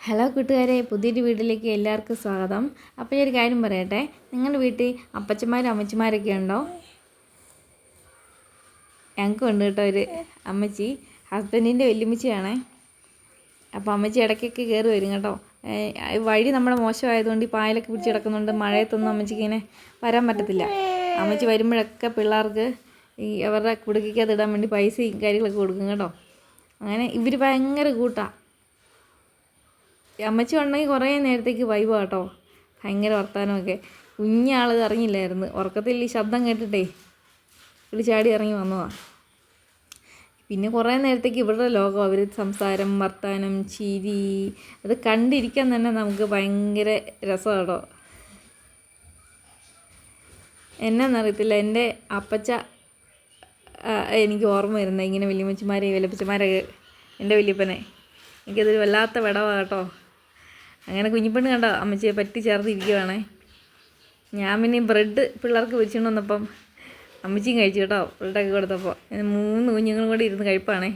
Hello കൂട്ടുകാരെ, പുതിയൊരു വീട്ടിലേക്ക് എല്ലാവർക്കും സ്വാഗതം. അപ്പോൾ ഞാൻ ഒരു കാര്യം പറയട്ടെ, നിങ്ങളുടെ വീട്ടിൽ അപ്പച്ചന്മാരും അമ്മച്ചിമാരൊക്കെ ഉണ്ടോ? ഞങ്ങൾക്കും ഉണ്ട് കേട്ടോ. ഒരു അമ്മച്ചി ഹസ്ബൻഡിൻ്റെ വല്യമ്മച്ചിയാണേ. അപ്പോൾ അമ്മച്ചി ഇടയ്ക്കൊക്കെ കയറി വരും കേട്ടോ. വഴി നമ്മുടെ മോശമായതുകൊണ്ട് ഈ പായലൊക്കെ പിടിച്ച് കിടക്കുന്നുണ്ട്. മഴയത്തൊന്നും അമ്മച്ചിക്ക് ഇങ്ങനെ വരാൻ പറ്റത്തില്ല. അമ്മച്ചി വരുമ്പോഴൊക്കെ പിള്ളേർക്ക് അവരുടെ കുടുക്കിക്കകത്ത് ഇടാൻ വേണ്ടി പൈസയും കാര്യങ്ങളൊക്കെ കൊടുക്കും കേട്ടോ. അങ്ങനെ ഇവർ ഭയങ്കര കൂട്ടാണ്. അമ്മച്ചി ഉണ്ടെങ്കിൽ കുറേ നേരത്തേക്ക് വൈബ് കേട്ടോ. ഭയങ്കര വർത്താനമൊക്കെ. കുഞ്ഞാൾ ഇറങ്ങില്ലായിരുന്നു. ഉറക്കത്തിൽ ഈ ശബ്ദം കേട്ടിട്ടേ ഇവിടെ ചാടി ഇറങ്ങി വന്നതാണ്. പിന്നെ കുറേ നേരത്തേക്ക് ഇവരുടെ ലോകം, അവർ സംസാരം, വർത്താനം, ചിരി, അത് കണ്ടിരിക്കാൻ തന്നെ നമുക്ക് ഭയങ്കര രസം കേട്ടോ. എന്നാന്നറിയത്തില്ല, എൻ്റെ അപ്പച്ച എനിക്ക് ഓർമ്മ വരുന്നത് ഇങ്ങനെ വലിയമ്മച്ചിമാരെ വലിയപ്പച്ചമാരൊക്കെ. എൻ്റെ വലിയപ്പനെ എനിക്കതൊരു വല്ലാത്ത വിടവാണ് കേട്ടോ. അങ്ങനെ കുഞ്ഞിപ്പെണ്ണ് കണ്ടോ അമ്മച്ചിയെ പറ്റി ചേർത്തിരിക്കുവാണേ. ഞാൻ പിന്നെ ബ്രെഡ് പിള്ളേർക്ക് വെച്ചുകൊണ്ട് വന്നപ്പം അമ്മച്ചിയും കഴിച്ചു കേട്ടോ. ബ്രെഡൊക്കെ കൊടുത്തപ്പോൾ 3 കുഞ്ഞുങ്ങളും കൂടി ഇരുന്ന് കഴിപ്പാണേ.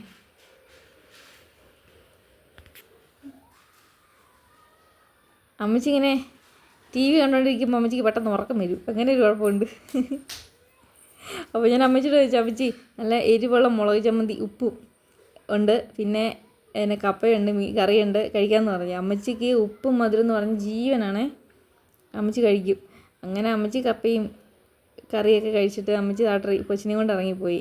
അമ്മച്ചി ഇങ്ങനെ TV കണ്ടുകൊണ്ടിരിക്കുമ്പോൾ അമ്മച്ചിക്ക് പെട്ടെന്ന് ഉറക്കം വരും. അങ്ങനെ ഒരു കുഴപ്പമുണ്ട്. അപ്പോൾ ഞാൻ അമ്മച്ചിയോട് ചോദിച്ചു, അമ്മച്ചി നല്ല എരിവുള്ള മുളക് ചമ്മന്തി ഉപ്പും ഉണ്ട്, പിന്നെ പിന്നെ കപ്പയുണ്ട്, കറിയുണ്ട്, കഴിക്കാമെന്ന് പറഞ്ഞു. അമ്മച്ചിക്ക് ഉപ്പും മധുരം എന്ന് പറഞ്ഞ് ജീവനാണ്. അമ്മച്ചി കഴിക്കും. അങ്ങനെ അമ്മച്ചി കപ്പയും കറിയൊക്കെ കഴിച്ചിട്ട് അമ്മച്ചി താഴെ കൊച്ചിനെയും കൊണ്ട് ഇറങ്ങിപ്പോയി.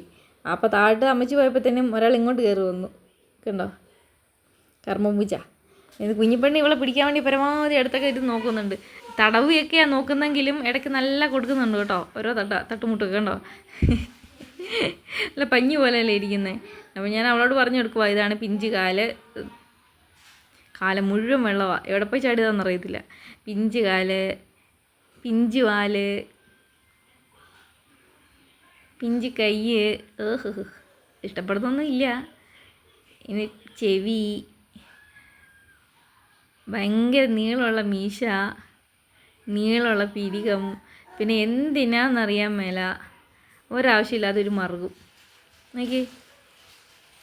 അപ്പോൾ താഴെ അമ്മച്ചി പോയപ്പോഴത്തേനും ഒരാൾ ഇങ്ങോട്ട് കയറി വന്നു. കണ്ടോ, കർമ്മം പൂച്ച. ഇത് കുഞ്ഞിപ്പെണ്ണി ഇവളെ പിടിക്കാൻ വേണ്ടി പരമാവധി അടുത്തൊക്കെ ഇത് നോക്കുന്നുണ്ട്. തടവിയൊക്കെയാണ് നോക്കുന്നെങ്കിലും ഇടയ്ക്ക് നല്ല കൊടുക്കുന്നുണ്ട് കേട്ടോ. ഓരോ തട്ടുമുട്ടൊക്കെ കണ്ടോ. നല്ല പഞ്ഞി പോലെയല്ലേ ഇരിക്കുന്നത്. അപ്പോൾ ഞാൻ അവളോട് പറഞ്ഞു കൊടുക്കുക, ഇതാണ് പിഞ്ച് കാല് മുഴുവൻ വെള്ളമാണ്. എവിടെ പോയി ചാടിയതാണെന്ന് അറിയത്തില്ല. പിഞ്ച് കാല്, പിഞ്ച് വാല്, പിഞ്ച് കൈ. ഇഷ്ടപ്പെടുന്നൊന്നും ഇല്ല. ഇനി ചെവി, ഭയങ്കര നീളമുള്ള മീശ, നീളമുള്ള പിരികം, പിന്നെ എന്തിനാന്നറിയാൻ മേല ഒരാവശ്യമില്ലാതെ ഒരു മറുകും. നോക്കി,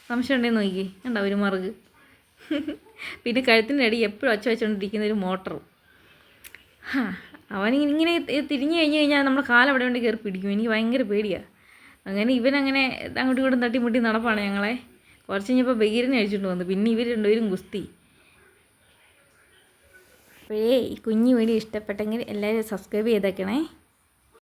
സംശയം ഉണ്ടെന്ന് നോക്കി, കണ്ടോ ഒരു മറുക്. പിന്നെ കഴുത്തിൻ്റെ അടി എപ്പോഴും ഒച്ച വെച്ചുകൊണ്ടിരിക്കുന്ന ഒരു മോട്ടറും. അവനിങ്ങനെ തിരിഞ്ഞു കഴിഞ്ഞാൽ നമ്മുടെ കാലവിടെ കൊണ്ട് കയറി പിടിക്കും. എനിക്ക് ഭയങ്കര പേടിയാണ്. അങ്ങനെ ഇവനങ്ങനെ അങ്ങോട്ടും ഇങ്ങോട്ടും തട്ടിമുട്ടി നടപ്പാണ് ഞങ്ങളെ. കുറച്ച് കഴിഞ്ഞപ്പോൾ ബഗീറിനെ അഴിച്ചിട്ട് വന്നു. പിന്നെ ഇവർ രണ്ടുപേരും ഗുസ്തി. അപ്പോഴേ ഈ കുഞ്ഞു വീഡിയോ ഇഷ്ടപ്പെട്ടെങ്കിൽ എല്ലാവരും സബ്സ്ക്രൈബ് ചെയ്തേക്കണേ.